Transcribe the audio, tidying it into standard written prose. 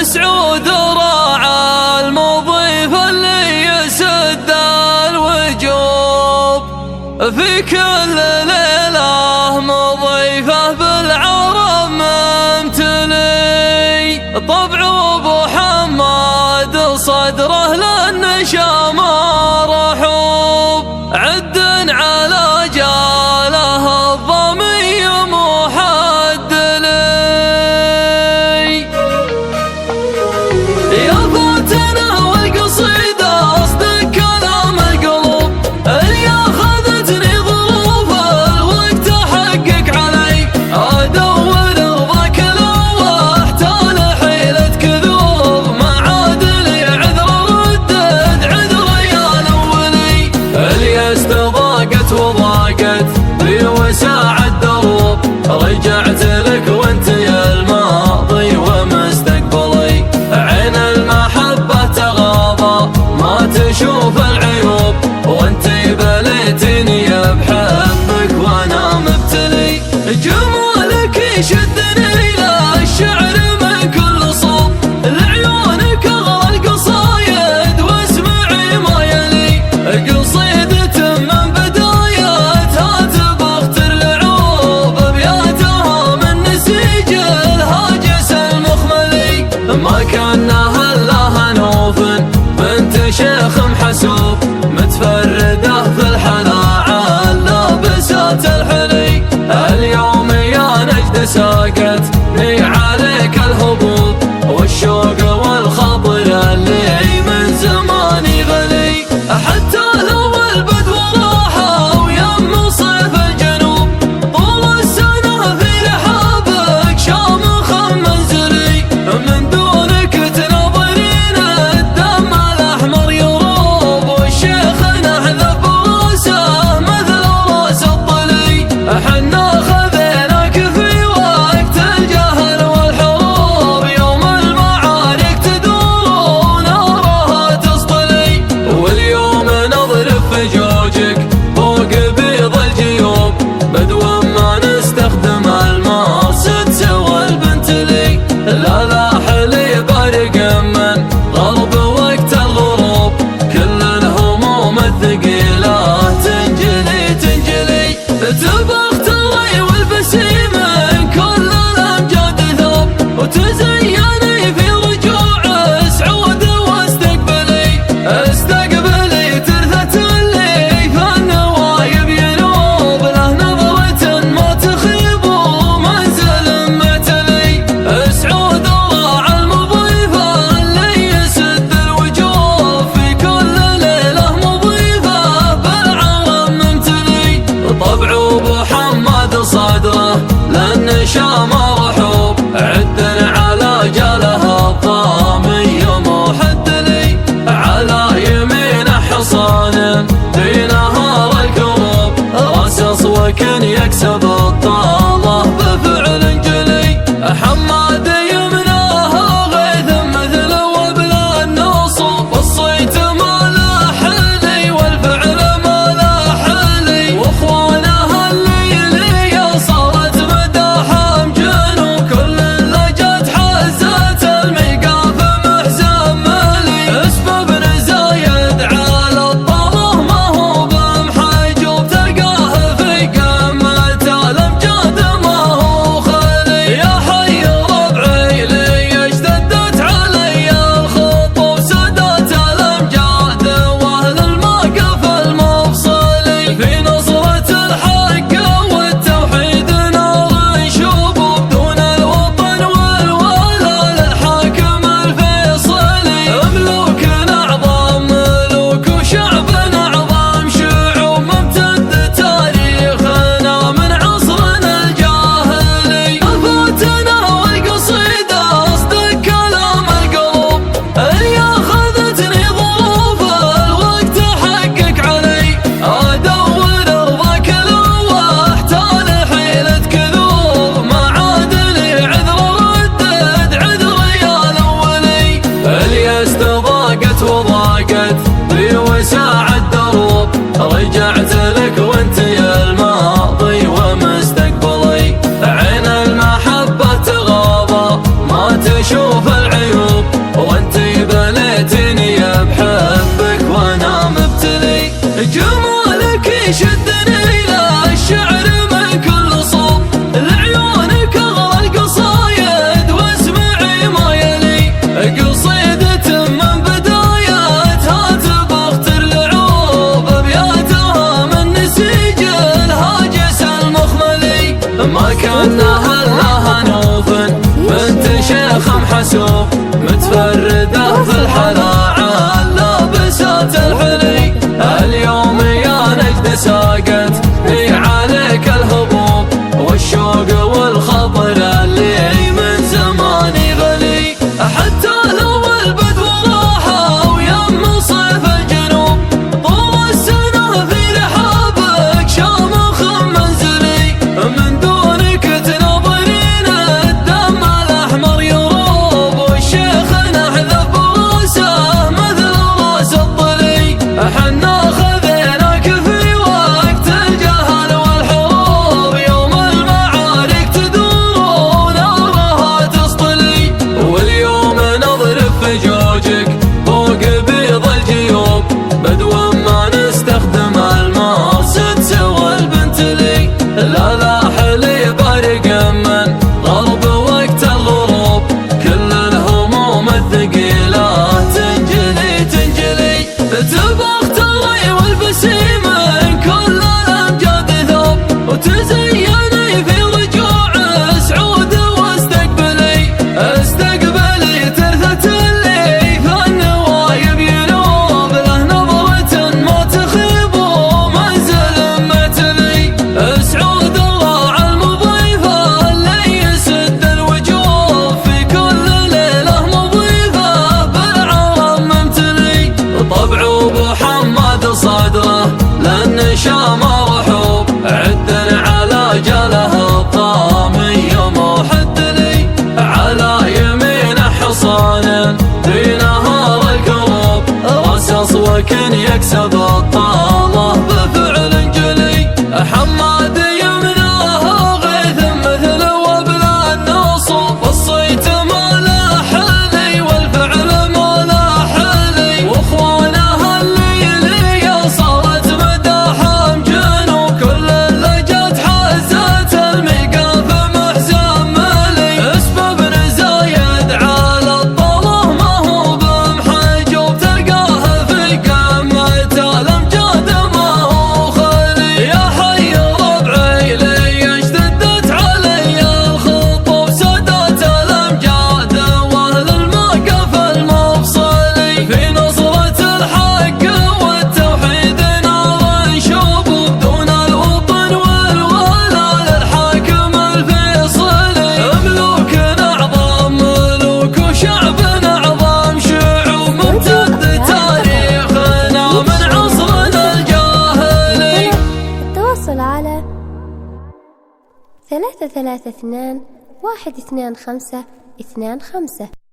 سعود راعى المضيف اللي يسد الوجوب في كل ليلة مضيفه بالعرب ممتلي. طبع ابو حماد صدره للنشام رحوب عد على جاله الضمي محدلي. يا فاتنا والقصيدة اصدق كلام القلوب اللي اخذتني ظروف الوقت احقق علي. ادور رضاك لو احتال حيلة كذوب ما عاد لي عذر ردد عذر يا الاولي. اللي استضاقت وضاقت في وساع الدروب رجعت لك وانت يا الماضي ومستقبلي. عين المحبة تغاضى ما تشوف العيوب وانت بليتني بحبك وانا مبتلي. جمالك يشدني للشعر من كل صوب لعيونك اغرى القصايد واسمعي ما يلي. قصيدة من بدايتها تبختر لعوب ابياتها من نسيج الهاجس المخملي. ما كانها الا هنوف بنت شيخ محسوب متفردة في الحلا لابسات الحلي. اليوم يا نجد ساقتني عليك الهبوب والشوق والخطر اللي من زماني غلي. حتى لو البدو راحة ويم صيف الجنوب طول السنة في رحابك شامخ منزلي. من دونك تناظرين الدم الأحمر يروب والشيخ نحذف راسه مثل راس الطلي. حنا خذيناك في وقت الجهل والحروب يوم المعارك تدور ونارها تصطلي. واليوم نضرب في جوجك فوق بيض الجيوب بدو ما نستخدم المارست سوى البنتلي. لا حلي بارق من غرب وقت الغروب كل الهموم الثقيلة تنجلي. تبختري والبسيم من كل الامجاد ثوب وتزيني في رجوع سعود واستقبلي. استقبلي ترثة اللي في النوايب ينوب له نظرة ما تخيب ومنزل معتلي. سعود راعى المضيفة اللي يسد الوجوب في كل ليلة مضيفة بالعرب ممتلي. طبع ابو حماد صدره للنشام رحوب عد على جاله الضامي محدلي. على يمين حصان في نهار الكروب رصص وكن يكسب الطالة بفعل جلي. حماد يمناها غيث مثل وبلا النصوب والصيت ما لا حلي والفعل ما لا حلي. واخوانها الليلية صارت مداحم جنوب كل لجت حزت الميقاف محزن ملي. اسباب زايد على الطاله ما هو بمحجوب تلقاه في قمة الامجاد ما كنا هلا هنوف بنت شيخ محسوب متفردة في الحلا لابسات الحلي. اليوم يا نجد ساقت لي عليك الهبوب والشوق والخبر اللي من زماني غلي. حتى لو البدو راحة ويم صيف الجنوب طول السنة في رحابك شامخ منزلي. من دونك تناظرين الدم الأحمر يروب والشيخ نحذف براسه مثل راس الطلي. حنا خذيناك في وقت الجهل والحروب يوم المعارك تدور ونارها تسطلي. واليوم نضرب في جوجك فوق بيض الجيوب بدو ما نستخدم المارسد سوى البنتلي. لا حلي برق من غرب وقت الغروب كل الهموم الثقيلة تنجلي. تبغ تري والبسيم من كل الأمجاد ثوب وتزيني في رجوع سعود واستقبلي ترثة اللي في النوايب ينوب له نظرة ما تخيب ومنزل متلي. سعود الراعي المضيفة اللي يسد الوجوه في كل ليلة مضيفة بالعرم ممتلي. طبعه محمد صدره لأن شام رحوب عدن على جاله الطامي محد لي. على يمين حصان في نهار الكروب رصص وكن يكسب الطالة بفعل جلي. حماد يمناه غيث مثل وبل النصوب الصيت ما لا حلي والفعل ما لا حلي. واخوانها اللي صارت مداحم جنوب كل اللي جت حزت الميقاف محزن ملي. اسباب زايد على الطله ما هو بمحجوب تلقاه في قمة الامجاد ما هو خلي. يا حي ربعي لي اشتدت علي الخطوب سادات الامجاد واهل الموقف المفصلي. في نصرة الحق والتوحيد نار نشوب دون الوطن والولاء للحاكم الفيصلي. ملوك اعظم ملوك وشعبنا اعظم شعوب ممتد تاريخنا من عصرنا الجاهلي. التواصل على 332 125 25.